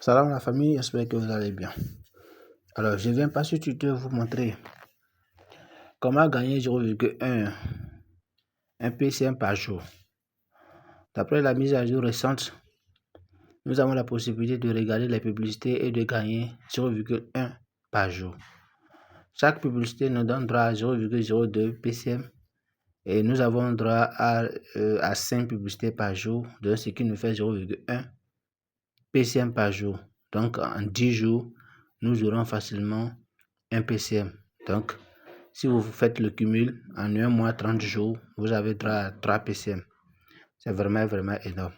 Salam la famille, j'espère que vous allez bien. Alors, je viens pas sur Twitter vous montrer comment gagner 0,1 PCM par jour. D'après la mise à jour récente, nous avons la possibilité de regarder les publicités et de gagner 0,1 par jour. Chaque publicité nous donne droit à 0,02 PCM et nous avons droit à 5 publicités par jour, de ce qui nous fait 0,1 PCM par jour. Donc, en 10 jours, nous aurons facilement 1 PCM. Donc, si vous faites le cumul en un mois, 30 jours, vous avez droit à 3 PCM. C'est vraiment énorme.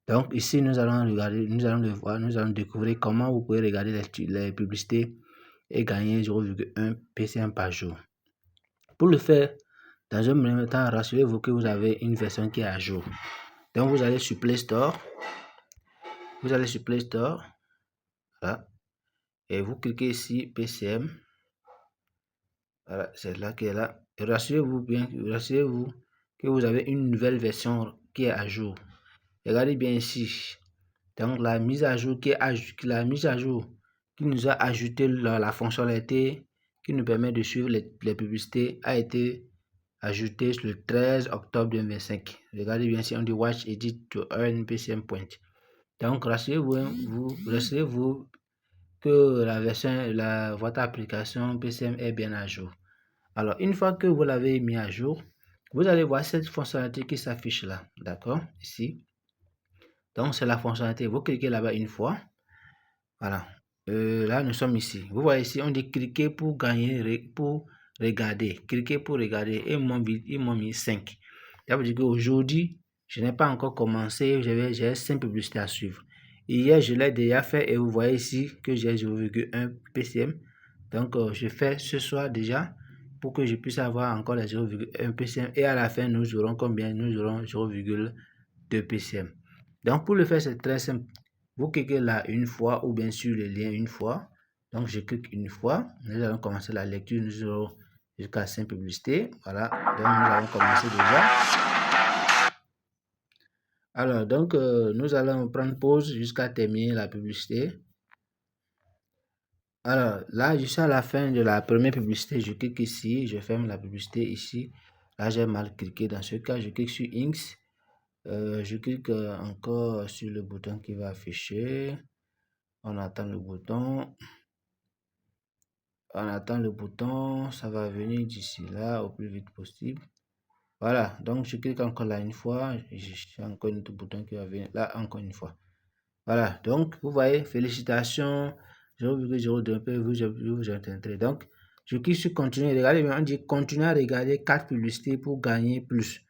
Donc, ici, nous allons regarder, nous allons le voir, nous allons découvrir comment vous pouvez regarder les publicités et gagner 0,1 PCM par jour. Pour le faire, dans un premier temps, rassurez-vous que vous avez une version qui est à jour. Donc, vous allez sur Play Store. Voilà, et vous cliquez ici PCM. Voilà, c'est là qui est là. Et rassurez-vous que vous avez une nouvelle version qui est à jour. Regardez bien ici. Donc la mise à jour qui nous a ajouté la fonctionnalité qui nous permet de suivre les publicités a été ajoutée le 13 octobre 2025. Regardez bien ici, on dit Watch Edit to Earn PCM Point. Donc rassurez-vous que votre application PCM est bien à jour. Alors, une fois que vous l'avez mis à jour, vous allez voir cette fonctionnalité qui s'affiche là, d'accord, ici. Donc, c'est la fonctionnalité. Vous cliquez là-bas une fois. Voilà. Là, nous sommes ici. Vous voyez ici, on dit cliquer pour gagner, pour regarder. Cliquez pour regarder. Et ils m'ont mis 5. Ça veut dire qu'aujourd'hui, je n'ai pas encore commencé. J'ai 5 publicités à suivre. Hier, je l'ai déjà fait et vous voyez ici que j'ai 0,1 PCM. Donc, je fais ce soir déjà pour que je puisse avoir encore les 0,1 PCM. Et à la fin, nous aurons combien? Nous aurons 0,2 PCM. Donc, pour le faire, c'est très simple. Vous cliquez là une fois ou bien sur le lien une fois. Donc, je clique une fois. Nous allons commencer la lecture. Nous aurons jusqu'à 5 publicités. Voilà. Donc, nous allons commencer déjà. Alors, donc, nous allons prendre pause jusqu'à terminer la publicité. Alors, là, je suis à la fin de la première publicité. Je clique ici. Je ferme la publicité ici. Là, j'ai mal cliqué. Dans ce cas, je clique sur Inks. Je clique encore sur le bouton qui va afficher. On attend le bouton. Ça va venir d'ici là au plus vite possible. Voilà, donc je clique encore là une fois. J'ai encore un autre bouton qui va venir là encore une fois. Voilà, donc vous voyez, félicitations. 0,02 peu, vous entendrez. Donc, je clique sur continuer. Regardez bien, on dit continuer à regarder 4 publicités pour gagner plus.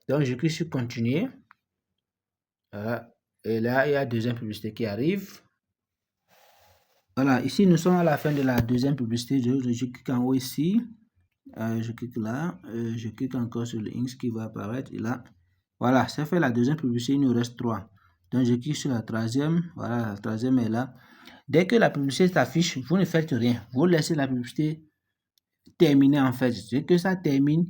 Donc, je clique sur continuer. Voilà, et là, il y a deuxième publicité qui arrive. Voilà, ici, nous sommes à la fin de la deuxième publicité. Je clique en haut ici. Je clique là. Je clique encore sur le Inks qui va apparaître. Et là, voilà, ça fait la deuxième publicité. Il nous reste 3. Donc, je clique sur la troisième. Voilà, la troisième est là. Dès que la publicité s'affiche, vous ne faites rien. Vous laissez la publicité terminer en fait. Dès que ça termine,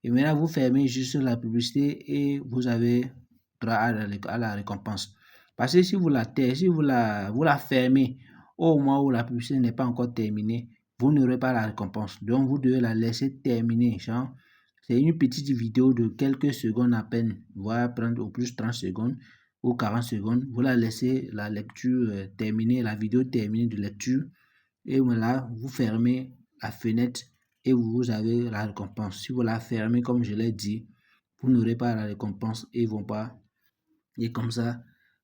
et maintenant vous fermez juste la publicité et vous avez droit à la récompense. Parce que si vous la fermez au moment où la publicité n'est pas encore terminée, vous n'aurez pas la récompense. Donc vous devez la laisser terminer. C'est une petite vidéo de quelques secondes à peine. Voire prendre au plus 30 secondes ou 40 secondes. Vous la laissez la lecture terminer, la vidéo terminée de lecture. Et voilà, vous fermez la fenêtre et vous avez la récompense. Si vous la fermez, comme je l'ai dit, vous n'aurez pas la récompense et ils vont pas. Et comme ça,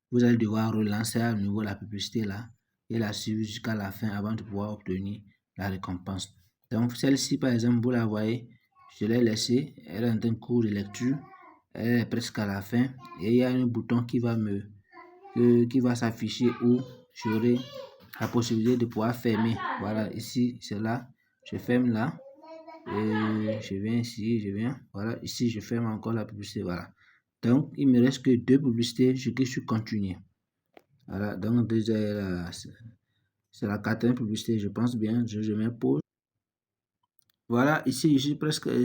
vous allez devoir relancer à nouveau la publicité là et la suivre jusqu'à la fin avant de pouvoir obtenir la récompense. Donc, celle-ci, par exemple, vous la voyez, je l'ai laissée, elle est en cours de lecture, elle est presque à la fin et il y a un bouton qui va s'afficher où j'aurai la possibilité de pouvoir fermer. Voilà, ici, c'est là. Je ferme là. Et je viens ici, Voilà, ici, je ferme encore la publicité. Voilà. Donc, il me reste que 2 publicités. Je clique sur continuer. Voilà, donc déjà, c'est la 4e publicité, je pense bien. Je mets pause. Voilà, ici, je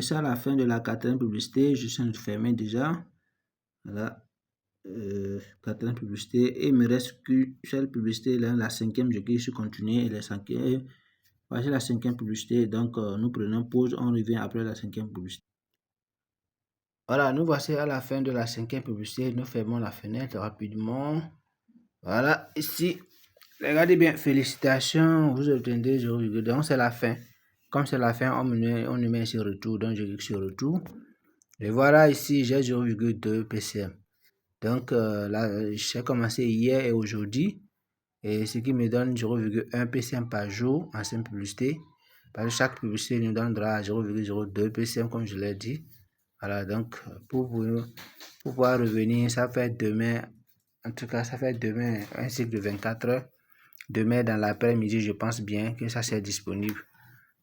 suis à la fin de la 4e publicité. Je suis en train de fermer déjà. Voilà. quatrième publicité, et il me reste qu'une seule publicité, là, la cinquième, je clique sur continuer, et la cinquième, voici la cinquième publicité, donc nous prenons pause, on revient après la cinquième publicité. Voilà, nous voici à la fin de la cinquième publicité, nous fermons la fenêtre rapidement. Voilà, ici, regardez bien, félicitations, vous obtenez 0,2, donc c'est la fin. Comme c'est la fin, on nous met ici retour, donc je clique sur retour. Et voilà, ici, j'ai 0,2 PCM. Donc là, j'ai commencé hier et aujourd'hui, et ce qui me donne 0,1 PCM par jour en simple publicité. Parce que chaque publicité nous donnera 0,02 PCM, comme je l'ai dit. Voilà, donc pour pouvoir revenir, ça fait demain, en tout cas, ça fait demain un cycle de 24 heures. Demain dans l'après-midi, je pense bien que ça c'est disponible.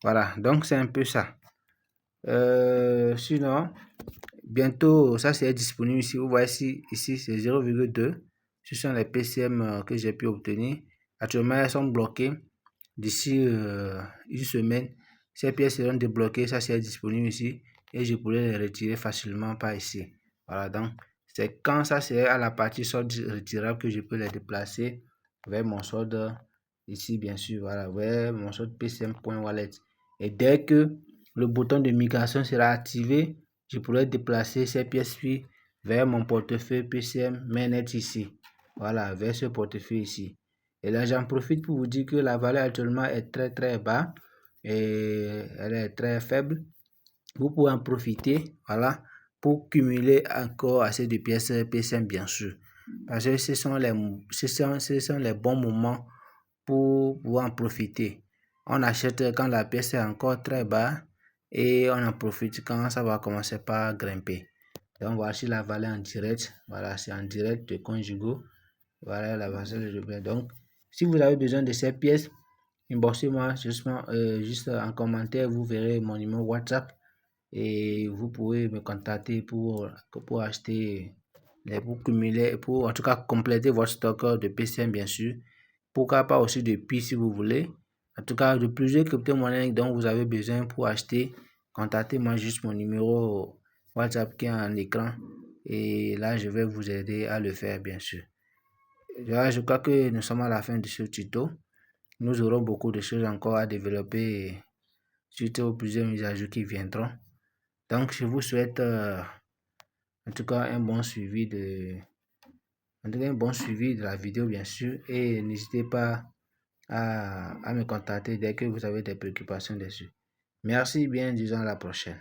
Voilà, donc c'est un peu ça. Sinon, bientôt, ça c'est disponible ici. Vous voyez ici c'est 0,2. Ce sont les PCM que j'ai pu obtenir. Actuellement, elles sont bloquées. D'ici une semaine, ces pièces seront débloquées. Ça c'est disponible ici. Et je pourrais les retirer facilement par ici. Voilà, donc c'est quand ça c'est à la partie solde retirable que je peux les déplacer vers mon solde ici, bien sûr. Voilà, vers mon solde PCM.wallet. Et dès que le bouton de migration sera activé, je pourrais déplacer ces pièces-ci vers mon portefeuille PCM Mainnet ici. Voilà, vers ce portefeuille ici. Et là, j'en profite pour vous dire que la valeur actuellement est très bas et elle est très faible. Vous pouvez en profiter, voilà, pour cumuler encore assez de pièces PCM, bien sûr. Parce que ce sont les bons moments pour pouvoir en profiter. On achète quand la pièce est encore très bas et on en profite quand ça va commencer par grimper. Donc voici la valeur en direct. Voilà, c'est en direct de Conjugo. Voilà la valeur de donc si vous avez besoin de ces pièces, inboxez-moi juste en commentaire, vous verrez mon numéro WhatsApp et vous pouvez me contacter pour acheter, pour cumuler, pour en tout cas compléter votre stock de PCM, bien sûr. Pourquoi pas aussi de Pi si vous voulez. En tout cas, de plusieurs crypto-monnaies dont vous avez besoin pour acheter, contactez-moi juste mon numéro WhatsApp qui est en écran et là je vais vous aider à le faire, bien sûr. Là, je crois que nous sommes à la fin de ce tuto. Nous aurons beaucoup de choses encore à développer suite aux plusieurs mises à jour qui viendront. Donc, je vous souhaite en tout cas un bon suivi de la vidéo, bien sûr. Et n'hésitez pas à me contacter dès que vous avez des préoccupations dessus. Merci bien, disons à la prochaine.